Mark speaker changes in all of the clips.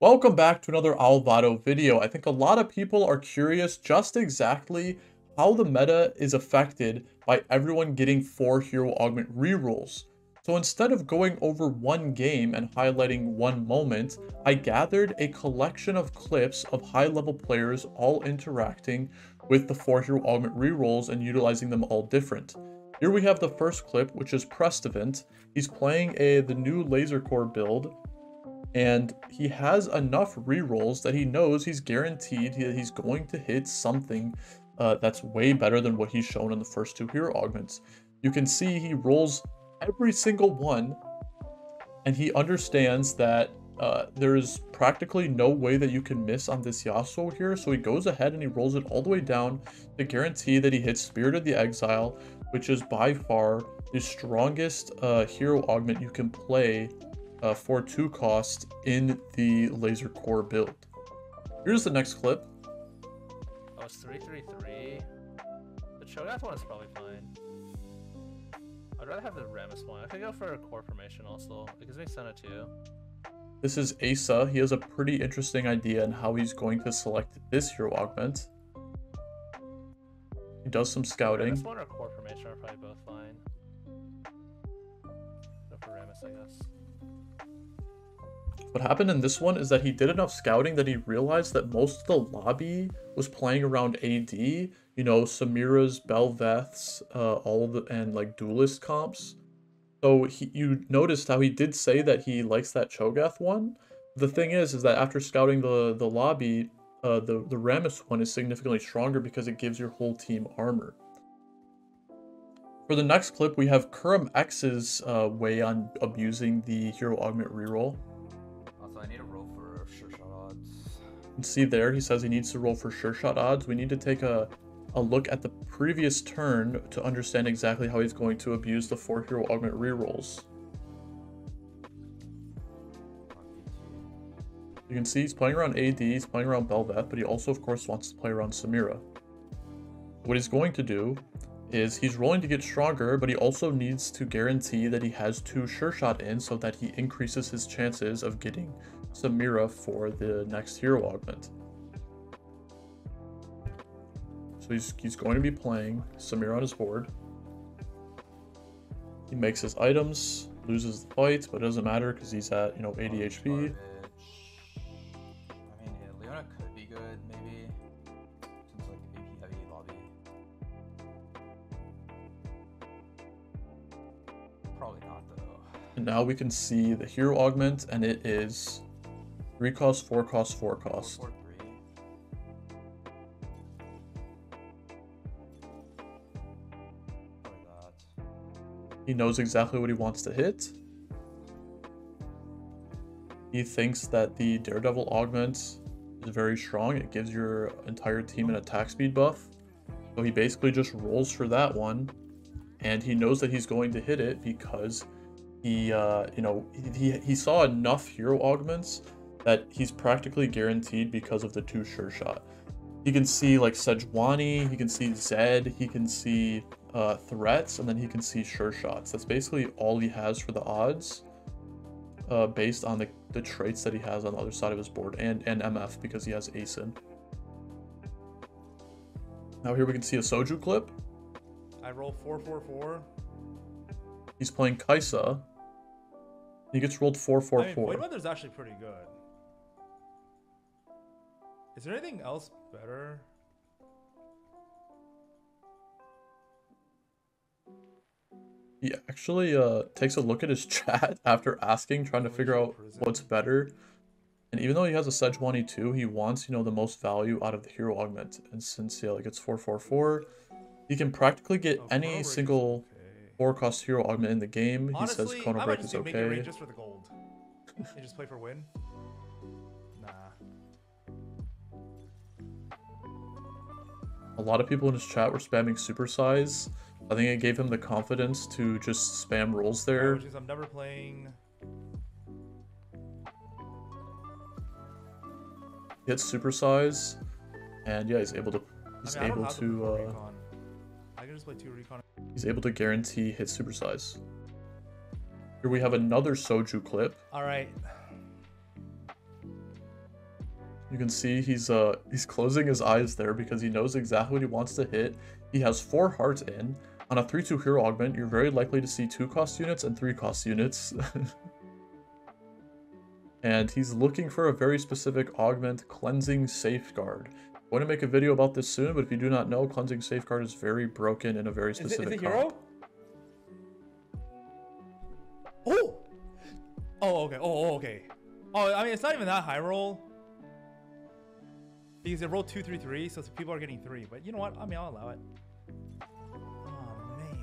Speaker 1: Welcome back to another Alvado video. I think a lot of people are curious just exactly how the meta is affected by everyone getting 4 hero augment rerolls. So instead of going over one game and highlighting one moment, I gathered a collection of clips of high-level players all interacting with the 4 hero augment rerolls and utilizing them all different. Here we have the first clip, which is Prestivant. He's playing the new laser core build, and he has enough rerolls that he knows he's guaranteed he's going to hit something that's way better than what he's shown in the first two hero augments. You can see he rolls every single one, and he understands that there's practically no way that you can miss on this Yasuo here, so he goes ahead and he rolls it all the way down to guarantee that he hits Spirit of the Exile, which is by far the strongest hero augment you can play for 2 cost in the laser core build. Here's the next clip.
Speaker 2: Oh, it's 333. The Cho'Gath one is probably fine. I'd rather have the Rammus one. I could go for a core formation also. It gives me Senna too.
Speaker 1: This is Asa. He has a pretty interesting idea on how he's going to select this hero augment. He does some scouting.
Speaker 2: Rammus one or core formation are probably both fine. Go for Rammus, I guess.
Speaker 1: What happened in this one is that he did enough scouting that he realized that most of the lobby was playing around AD, you know, Samira's, Bel'Veth's, all of the, and like duelist comps. So you noticed how he did say that he likes that Cho'Gath one. The thing is that after scouting the lobby, the Rammus one is significantly stronger because it gives your whole team armor. For the next clip, we have Kurum X's way on abusing the hero augment reroll.
Speaker 3: I need to roll for sure shot odds.
Speaker 1: You can see there, he says he needs to roll for sure shot odds. We need to take a look at the previous turn to understand exactly how he's going to abuse the 4 hero augment rerolls. You can see he's playing around AD, he's playing around Bel'Veth, but he also of course wants to play around Samira. What he's going to do is he's rolling to get stronger, but he also needs to guarantee that he has 2 sure shot in so that he increases his chances of getting Samira for the next hero augment. So he's going to be playing Samira on his board. He makes his items, loses the fight, but it doesn't matter because he's at, you know, 80 HP.
Speaker 3: I mean, yeah, Leona could be good, maybe. Since like AP heavy lobby. Probably not though.
Speaker 1: And now we can see the hero augment, and it is 3 cost, 4 cost, 4 cost.
Speaker 3: 4, 3. Probably that.
Speaker 1: He knows exactly what he wants to hit. He thinks that the Daredevil augment is very strong. It gives your entire team an attack speed buff. So he basically just rolls for that one. And he knows that he's going to hit it because he, you know, he saw enough hero augments that he's practically guaranteed because of the 2 sure shot. He can see like Sejuani, he can see Zed, he can see threats, and then he can see sure shots. That's basically all he has for the odds, based on the traits that he has on the other side of his board, and MF because he has Asin. Now here we can see a Soju clip.
Speaker 4: I roll 4-4-4.
Speaker 1: He's playing Kaisa. He gets rolled 4-4-4.
Speaker 4: I mean, Void Weather's actually pretty good. Is there anything else better?
Speaker 1: He actually takes a look at his chat after asking, trying to figure out what's better. And even though he has a Sejuani too, he wants, you know, the most value out of the hero augment. And since, yeah, like it's 4-4-4, he can practically get any single 4 cost hero augment in the game.
Speaker 4: Honestly,
Speaker 1: he says Chrono Break is okay.
Speaker 4: Make it just for the gold. You just play for win? Nah.
Speaker 1: A lot of people in his chat were spamming supersize. I think it gave him the confidence to just spam rolls there.
Speaker 4: Which is I'm never playing.
Speaker 1: He hits supersize, and yeah, he's able to.
Speaker 4: I can just play 2 recon.
Speaker 1: He's able to guarantee hit supersize. Here we have another Soju clip.
Speaker 4: All right.
Speaker 1: You can see he's closing his eyes there because he knows exactly what he wants to hit. He has 4 hearts in. On a 3/2 hero augment, you're very likely to see 2 cost units and 3 cost units. And he's looking for a very specific augment, Cleansing Safeguard. I'm going to make a video about this soon, but if you do not know, Cleansing Safeguard is very broken in a very specific
Speaker 4: Is it hero?
Speaker 1: comp.
Speaker 4: Oh! Oh, okay. Oh, okay. Oh, I mean, it's not even that high roll. Because it rolled 2, 3, 3, so people are getting 3. But you know what? I mean, I'll allow it. Oh, man.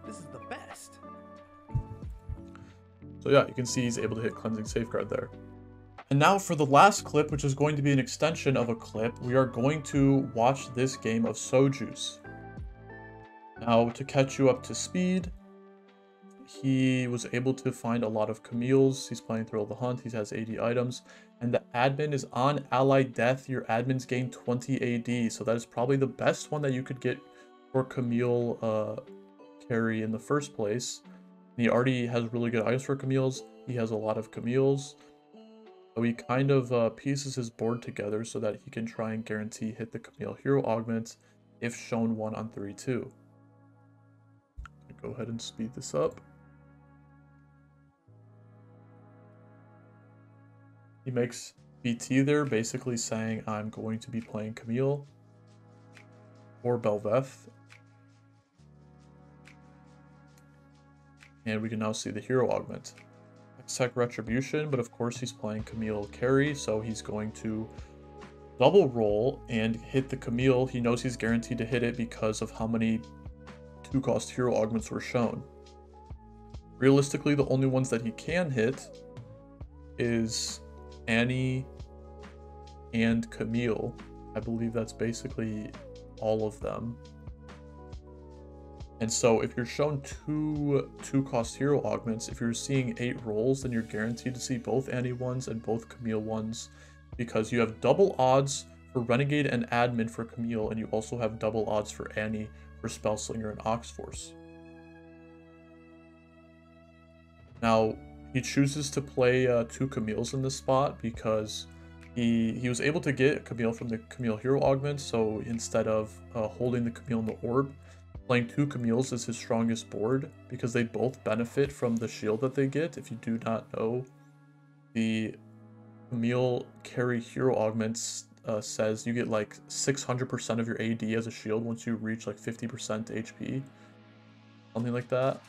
Speaker 4: This is the best.
Speaker 1: So yeah, you can see he's able to hit Cleansing Safeguard there. And now for the last clip, which is going to be an extension of a clip, we are going to watch this game of Sojuice. Now, to catch you up to speed, he was able to find a lot of Camille's. He's playing Thrill of the Hunt. He has 80 items. And the admin is on ally death. Your admins gain 20 AD. So that is probably the best one that you could get for Camille carry in the first place. And he already has really good items for Camille's. He has a lot of Camille's. So he kind of pieces his board together so that he can try and guarantee hit the Camille hero augment if shown 1 on 3/2. Go ahead and speed this up. He makes BT there, basically saying, I'm going to be playing Camille or Belveth. And we can now see the hero augment. Tech Retribution, but of course he's playing Camille carry, so he's going to double roll and hit the Camille. He knows he's guaranteed to hit it because of how many 2-cost hero augments were shown. Realistically, the only ones that he can hit is Annie and Camille. I believe that's basically all of them. And so if you're shown 2-cost hero augments, if you're seeing 8 rolls, then you're guaranteed to see both Annie ones and both Camille ones, because you have double odds for Renegade and Admin for Camille, and you also have double odds for Annie for Spellslinger and Oxforce. Now, he chooses to play 2 Camille's in this spot because he was able to get Camille from the Camille hero augment, so instead of holding the Camille in the orb, playing 2 Camille's is his strongest board because they both benefit from the shield that they get. If you do not know, the Camille carry hero augments says you get like 600% of your AD as a shield once you reach like 50% HP. Something like that.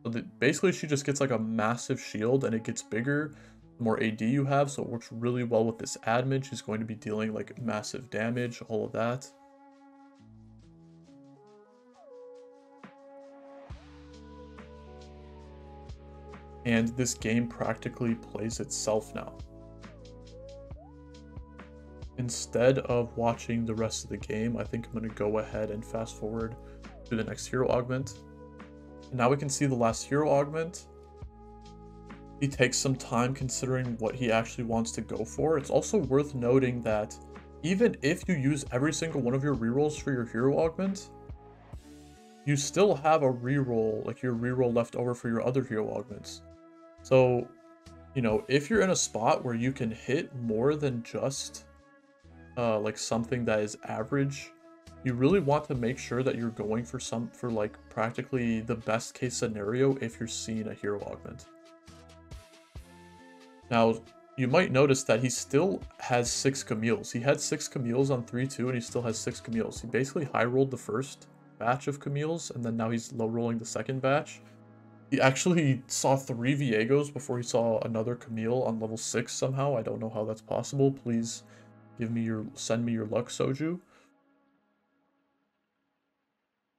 Speaker 1: So basically she just gets like a massive shield and it gets bigger the more AD you have, so it works really well with this admin. She's going to be dealing like massive damage, all of that. And this game practically plays itself now. Instead of watching the rest of the game, I think I'm going to go ahead and fast forward to the next hero augment. And now we can see the last hero augment. He takes some time considering what he actually wants to go for. It's also worth noting that even if you use every single one of your rerolls for your hero augment, you still have a reroll, like your reroll left over for your other hero augments. So, you know, if you're in a spot where you can hit more than just like something that is average, you really want to make sure that you're going for like practically the best case scenario if you're seeing a hero augment. Now, you might notice that he still has 6 Camille's. He had 6 Camille's on 3/2 and he still has 6 Camille's. He basically high rolled the first batch of Camille's and then now he's low rolling the second batch. He actually saw 3 Viegos before he saw another Camille on level 6 somehow. I don't know how that's possible. Please send me your luck, Soju.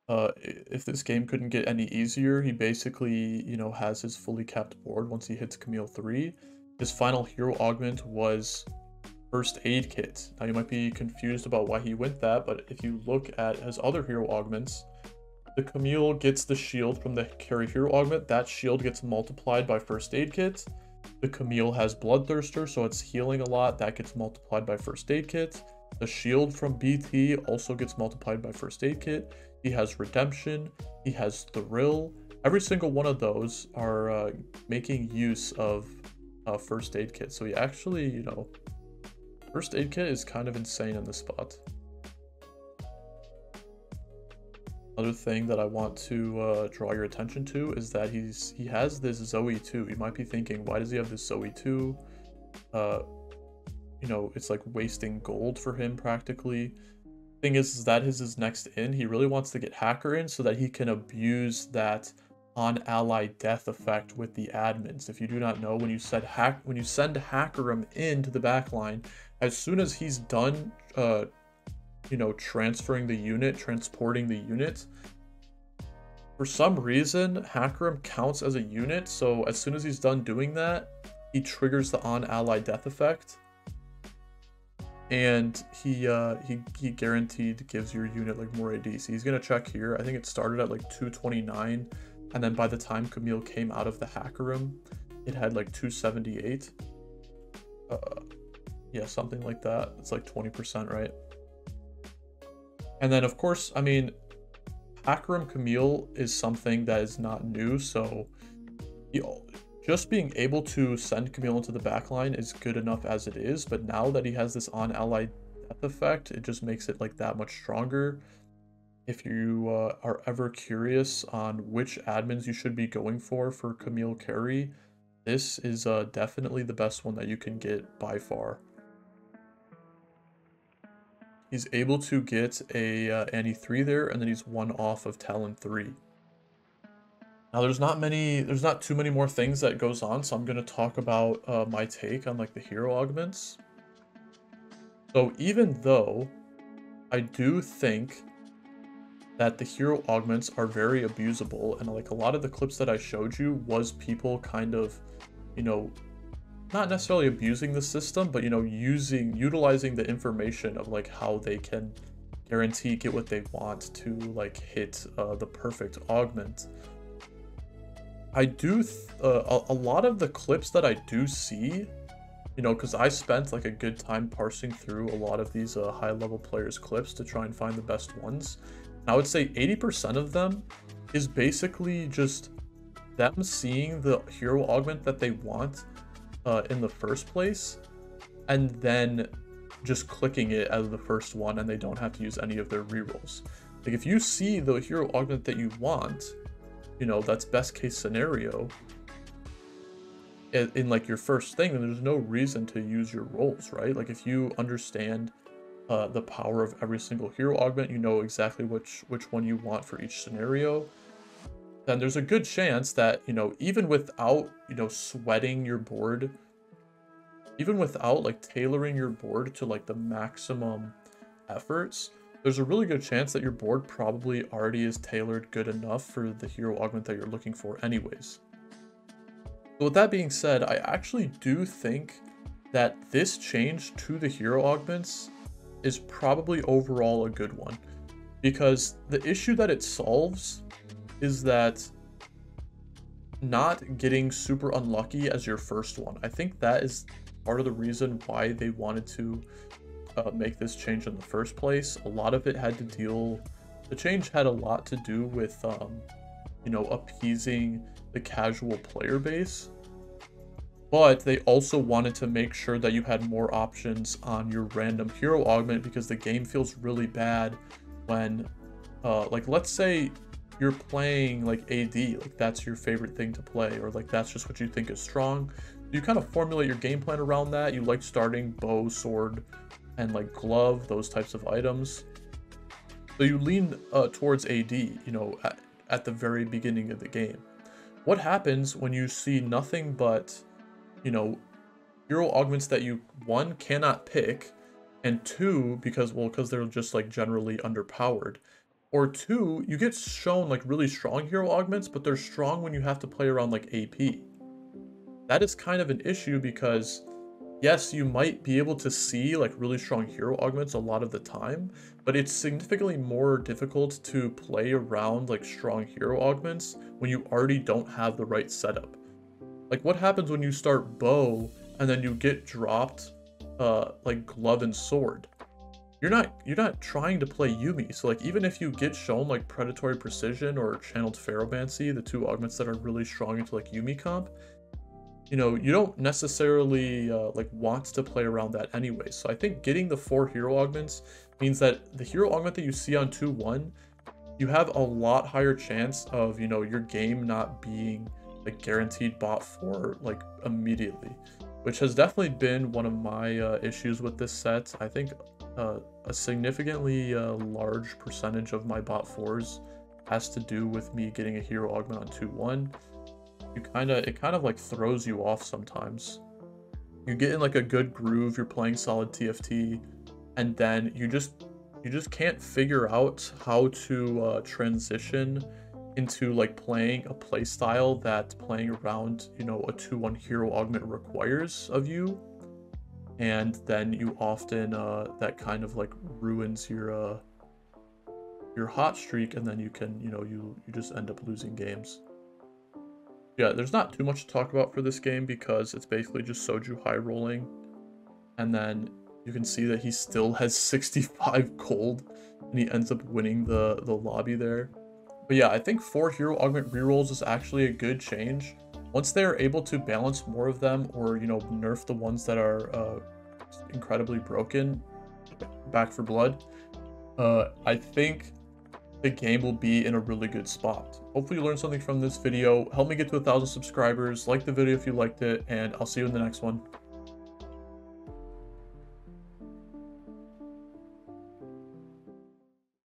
Speaker 1: If this game couldn't get any easier, he basically, you know, has his fully capped board once he hits Camille 3. His final hero augment was First Aid Kit. Now you might be confused about why he went that, but if you look at his other hero augments, the Camille gets the shield from the carry hero augment. That shield gets multiplied by First Aid Kit. The Camille has Bloodthirster, so it's healing a lot. That gets multiplied by First Aid Kit. The shield from BT also gets multiplied by First Aid Kit. He has Redemption. He has Thrill. Every single one of those are making use of First Aid Kit. So he actually, you know, First aid kit is kind of insane in this spot. Another thing that I want to draw your attention to is that he has this Zoe too. You might be thinking, why does he have this Zoe too? You know, it's like wasting gold for him practically. Thing is that is his next in. He really wants to get Hacker in so that he can abuse that on ally death effect with the admins. If you do not know, when you send Hackerim into the backline, as soon as he's done you know, transferring the unit, transporting the unit, for some reason Hackerim counts as a unit, so as soon as he's done doing that, he triggers the on ally death effect, and he guaranteed gives your unit like more AD. So he's gonna check here. I think it started at like 229, and then by the time Camille came out of the Hackerim, it had like 278. Yeah, something like that. It's like 20%, right? And then of course, I mean, Hackerim Camille is something that is not new, so just being able to send Camille into the backline is good enough as it is, but now that he has this on ally death effect, it just makes it like that much stronger. If you are ever curious on which admins you should be going for Camille carry, this is definitely the best one that you can get by far. He's able to get a Annie 3 there, and then he's one off of Talon 3. Now there's not too many more things that goes on, so I'm going to talk about my take on like the hero augments. So even though I do think that the hero augments are very abusable, and like a lot of the clips that I showed you was people kind of, you know, not necessarily abusing the system, but, you know, utilizing the information of like how they can guarantee get what they want to like hit the perfect augment. I do a lot of the clips that I do see, you know, because I spent like a good time parsing through a lot of these high level players clips to try and find the best ones. And I would say 80% of them is basically just them seeing the hero augment that they want in the first place, and then just clicking it as the first one, and they don't have to use any of their rerolls. Like if you see the hero augment that you want, you know, that's best case scenario in like your first thing, then there's no reason to use your rolls, right? Like if you understand the power of every single hero augment, you know exactly which one you want for each scenario, then there's a good chance that, you know, even without, you know, sweating your board, even without like tailoring your board to like the maximum efforts, there's a really good chance that your board probably already is tailored good enough for the hero augment that you're looking for anyways. So with that being said, I actually do think that this change to the hero augments is probably overall a good one, because the issue that it solves is that not getting super unlucky as your first one. I think that is part of the reason why they wanted to make this change in the first place. A lot of it had to deal, the change had a lot to do with, you know, appeasing the casual player base. But they also wanted to make sure that you had more options on your random hero augment, because the game feels really bad when, like, let's say you're playing like AD, like that's your favorite thing to play, or like that's just what you think is strong. You kind of formulate your game plan around that. You like starting bow, sword, and like glove, those types of items. So you lean towards AD, you know, at the very beginning of the game. What happens when you see nothing but, you know, hero augments that you, one, cannot pick, and two, because they're just like generally underpowered, or two, you get shown like really strong hero augments, but they're strong when you have to play around like AP. That is kind of an issue, because yes, you might be able to see like really strong hero augments a lot of the time, but it's significantly more difficult to play around like strong hero augments when you already don't have the right setup. Like what happens when you start bow and then you get dropped like glove and sword? You're not trying to play Yumi, so like even if you get shown like predatory precision or channeled ferromancy, the two augments that are really strong into like Yumi comp, you know, you don't necessarily like want to play around that anyway. So I think getting the 4 hero augments means that the hero augment that you see on 2-1, you have a lot higher chance of, you know, your game not being like guaranteed bot 4 like immediately, which has definitely been one of my issues with this set. I think a significantly large percentage of my bot 4s has to do with me getting a hero augment on 2-1. It kind of like throws you off sometimes. You get in like a good groove, you're playing solid TFT, and then you just can't figure out how to transition into like playing a play style that playing around, you know, a 2-1 hero augment requires of you. And then you often that kind of like ruins your hot streak, and then you can, you know, you just end up losing games. Yeah, there's not too much to talk about for this game because it's basically just Soju high rolling, and then you can see that he still has 65 gold, and he ends up winning the lobby there. But yeah, I think 4 hero augment rerolls is actually a good change. Once they're able to balance more of them, or, you know, nerf the ones that are incredibly broken, Back for Blood, I think the game will be in a really good spot. Hopefully you learned something from this video. Help me get to 1,000 subscribers. Like the video if you liked it, and I'll see you in the next one.